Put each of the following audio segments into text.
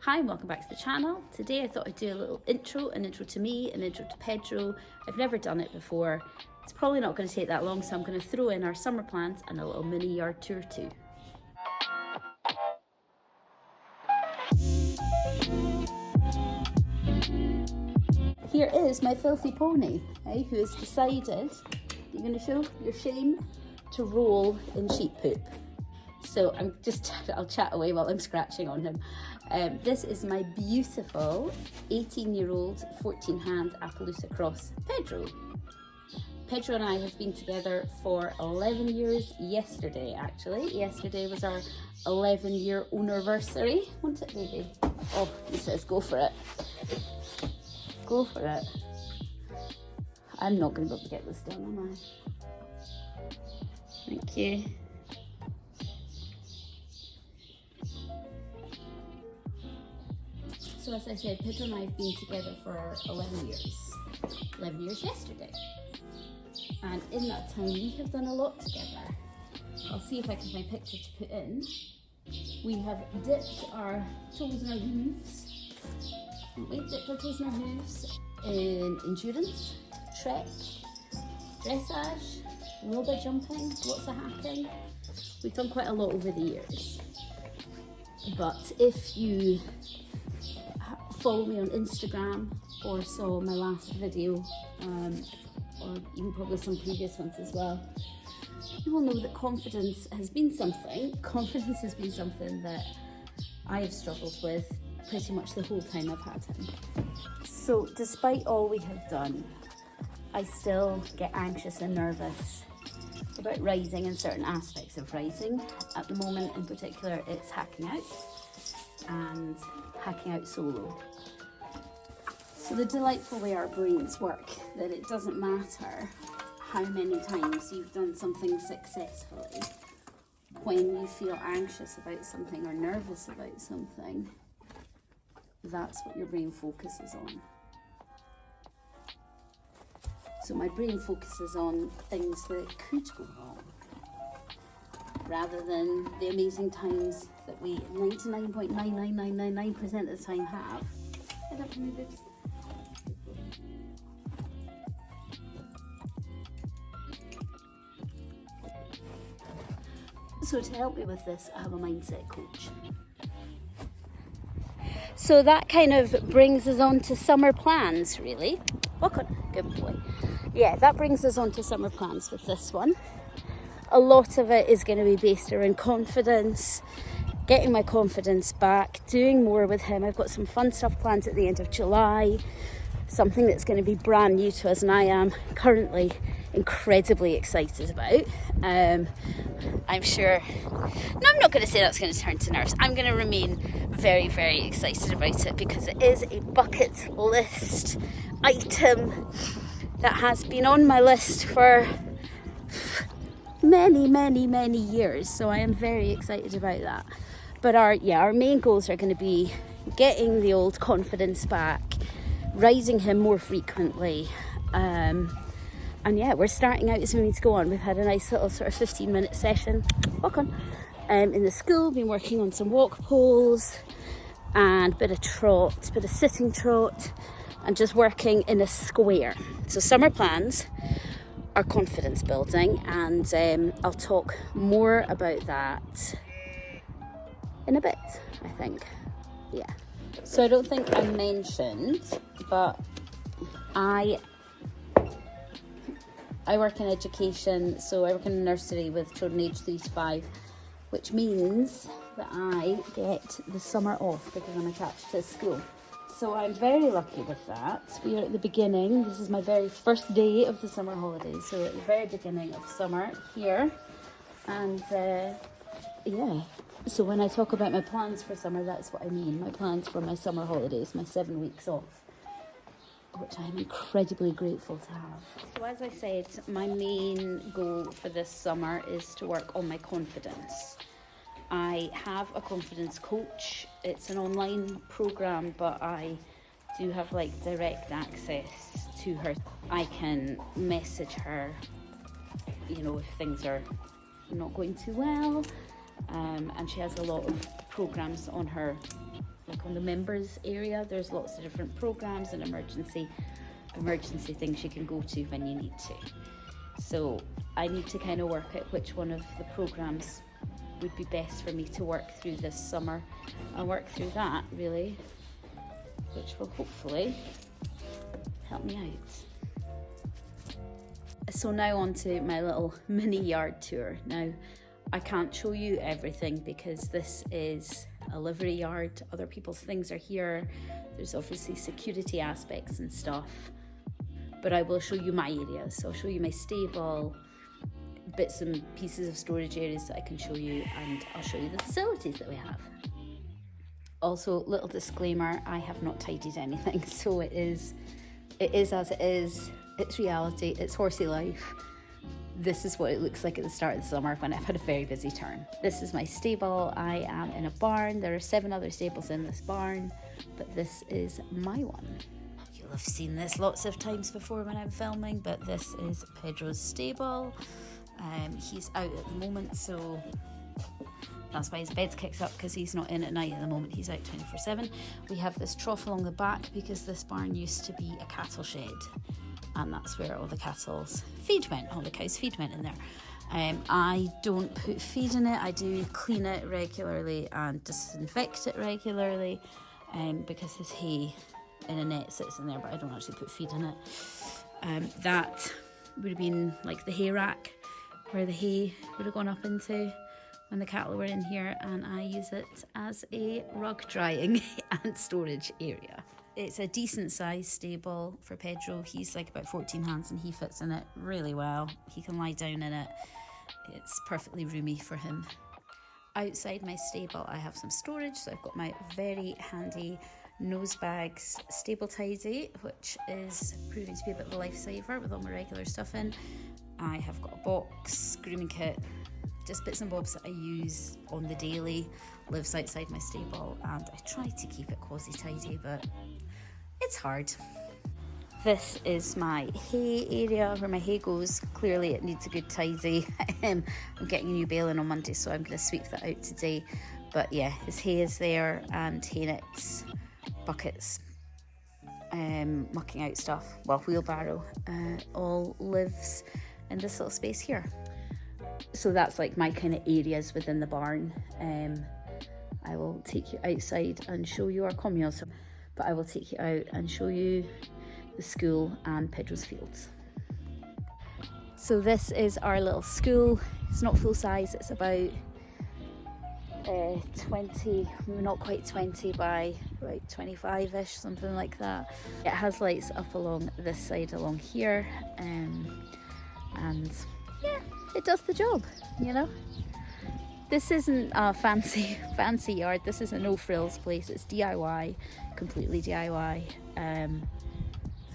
Hi and welcome back to the channel. Today I thought I'd do a little intro, an intro to me, an intro to Pedro. I've never done it before. It's probably not going to take that long, so I'm going to throw in our summer plans and a little mini yard tour too. Here is my filthy pony, who has decided, you're going to show your shame, to roll in sheep poop. So I'll chat away while I'm scratching on him. This is my beautiful 18-year-old 14-hand Appaloosa Cross Pedro. Pedro and I have been together for 11 years yesterday, actually. Yesterday was our 11-year ownerversary. Want it, baby? Oh, he says go for it. Go for it. I'm not going to be able to get this done, am I? Thank you. So as I said, Pedro and I have been together for 11 years. 11 years yesterday. And in that time we have done a lot together. I'll see if I can find pictures to put in. We have dipped our toes in our hooves. We've dipped our toes in our hooves in endurance, trek, dressage, a little bit jumping, lots of hacking. We've done quite a lot over the years. But if you follow me on Instagram or saw my last video, or even probably some previous ones as well, you will know that confidence has been something that I have struggled with pretty much the whole time I've had him. So despite all we have done, I still get anxious and nervous about riding and certain aspects of riding. At the moment in particular, it's hacking out and hacking out solo. So the delightful way our brains work, that it doesn't matter how many times you've done something successfully, when you feel anxious about something or nervous about something, that's what your brain focuses on. So my brain focuses on things that could go wrong, rather than the amazing times that we 99.99999% of the time have. I don't know this. So to help me with this, I have a mindset coach. So that kind of brings us on to summer plans, really. Walk on, good boy. Yeah, that brings us on to summer plans with this one. A lot of it is going to be based around confidence, getting my confidence back, doing more with him. I've got some fun stuff planned at the end of July, something that's going to be brand new to us, and I am currently incredibly excited about. I'm sure, no, I'm not going to say that's going to turn to nerves. I'm going to remain very, very excited about it because it is a bucket list item that has been on my list for many years, so I am very excited about that. But our main goals are going to be getting the old confidence back, riding him more frequently, and yeah, we're starting out as we need to go on. We've had a nice little sort of 15-minute session, walk on, in the school, been working on some walk poles and a bit of trot, bit of sitting trot, and just working in a square. So summer plans are confidence building, and I'll talk more about that in a bit, I think. Yeah. So I don't think I mentioned, but I work in education, so I work in a nursery with children aged 3 to 5, which means that I get the summer off because I'm attached to school. So I'm very lucky with that. We are at the beginning. This is my very first day of the summer holidays. So we're at the very beginning of summer here. And yeah, so when I talk about my plans for summer, that's what I mean. My plans for my summer holidays, my 7 weeks off, which I'm incredibly grateful to have. So as I said, my main goal for this summer is to work on my confidence. I have a confidence coach. It's an online program, but I do have like direct access to her. I can message her, you know, if things are not going too well, and she has a lot of programs on her like on the members area, there's lots of different programs and emergency things you can go to when you need to. So I need to kind of work out which one of the programs would be best for me to work through this summer. I'll work through that really, which will hopefully help me out. So now on to my little mini yard tour. Now I can't show you everything because this is a livery yard. Other people's things are here. There's obviously security aspects and stuff, but I will show you my areas. So I'll show you my stable, bits and pieces of storage areas that I can show you, and I'll show you the facilities that we have. Also, little disclaimer, I have not tidied anything, so it is as it is. It's reality, it's horsey life. This is what it looks like at the start of the summer when I've had a very busy term. This is my stable. I am in a barn. There are 7 other stables in this barn, but this is my one. You'll have seen this lots of times before when I'm filming, but this is Pedro's stable. He's out at the moment, so that's why his bed's kicked up, because he's not in at night at the moment. He's out 24/7. We have this trough along the back because this barn used to be a cattle shed, and that's where all the cattle's feed went, all the cow's feed went in there. I don't put feed in it. I do clean it regularly and disinfect it regularly, because his hay in a net sits in there, but I don't actually put feed in it. That would have been like the hay rack where the hay would have gone up into when the cattle were in here, and I use it as a rug drying and storage area. It's a decent sized stable for Pedro. He's like about 14 hands and he fits in it really well. He can lie down in it. It's perfectly roomy for him. Outside my stable I have some storage, so I've got my very handy Nosebags stable tidy, which is proving to be a bit of a lifesaver with all my regular stuff in. I have got a box, grooming kit, just bits and bobs that I use on the daily, lives outside my stable, and I try to keep it quasi tidy, but it's hard. This is my hay area where my hay goes. Clearly it needs a good tidy. I'm getting a new bale in on Monday, so I'm going to sweep that out today. But yeah, his hay is there, and hay nets, buckets, mucking out stuff, well, wheelbarrow, all lives in this little space here. So that's like my kind of areas within the barn. I will take you outside and show you our communals, but I will take you out and show you the school and Pedro's fields. So this is our little school. It's not full size, it's about 20, not quite 20 by about 25-ish, something like that. It has lights up along this side along here, and yeah, it does the job, you know. This isn't a fancy yard. This is a no frills place. It's DIY, completely DIY.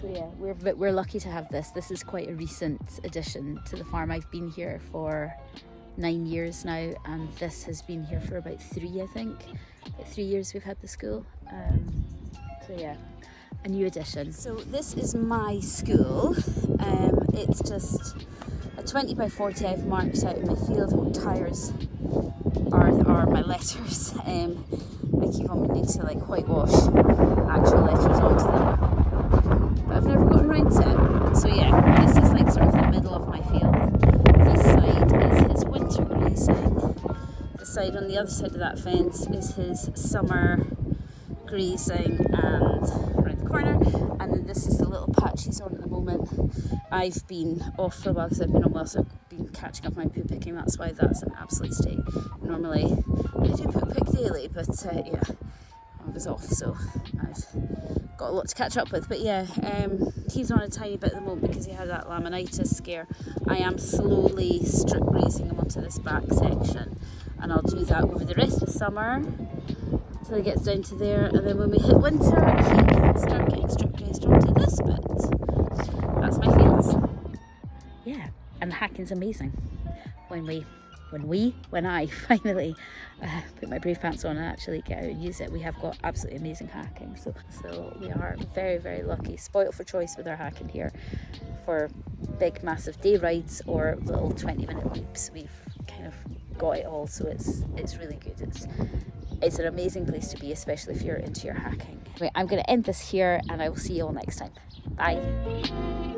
So yeah, we're lucky to have this. This is quite a recent addition to the farm. I've been here for 9 years now, and this has been here for about 3, I think. About 3 years we've had the school. So yeah, a new addition. So this is my school. It's just a 20 by 40 I've marked out in my field. What tires are my letters. I keep on needing to like whitewash actual letters onto them, but I've never gotten around to it. So yeah, this is like sort of the middle of my field. This side is his winter grazing. The side on the other side of that fence is his summer grazing, and around the corner, and then this is the little patch he's on at the moment. I've been off for a while because I've been unwell, so I've been catching up on my poo picking. That's why that's an absolute state. Normally I do poo pick daily, but yeah, I was off, so I've got a lot to catch up with. But yeah, he's on a tiny bit at the moment because he had that laminitis scare. I am slowly strip grazing him onto this back section, and I'll do that over the rest of the summer until he gets down to there, and then when we hit winter he can start getting strip grazed onto this bit. That's my fields. Yeah, and the hacking's amazing. When I finally put my brave pants on and actually get out and use it, we have got absolutely amazing hacking. So we are very, very lucky, spoilt for choice with our hacking here. For big, massive day rides or little 20-minute leaps, we've kind of got it all. So it's really good. It's an amazing place to be, especially if you're into your hacking. Anyway, I'm going to end this here and I will see you all next time. Bye.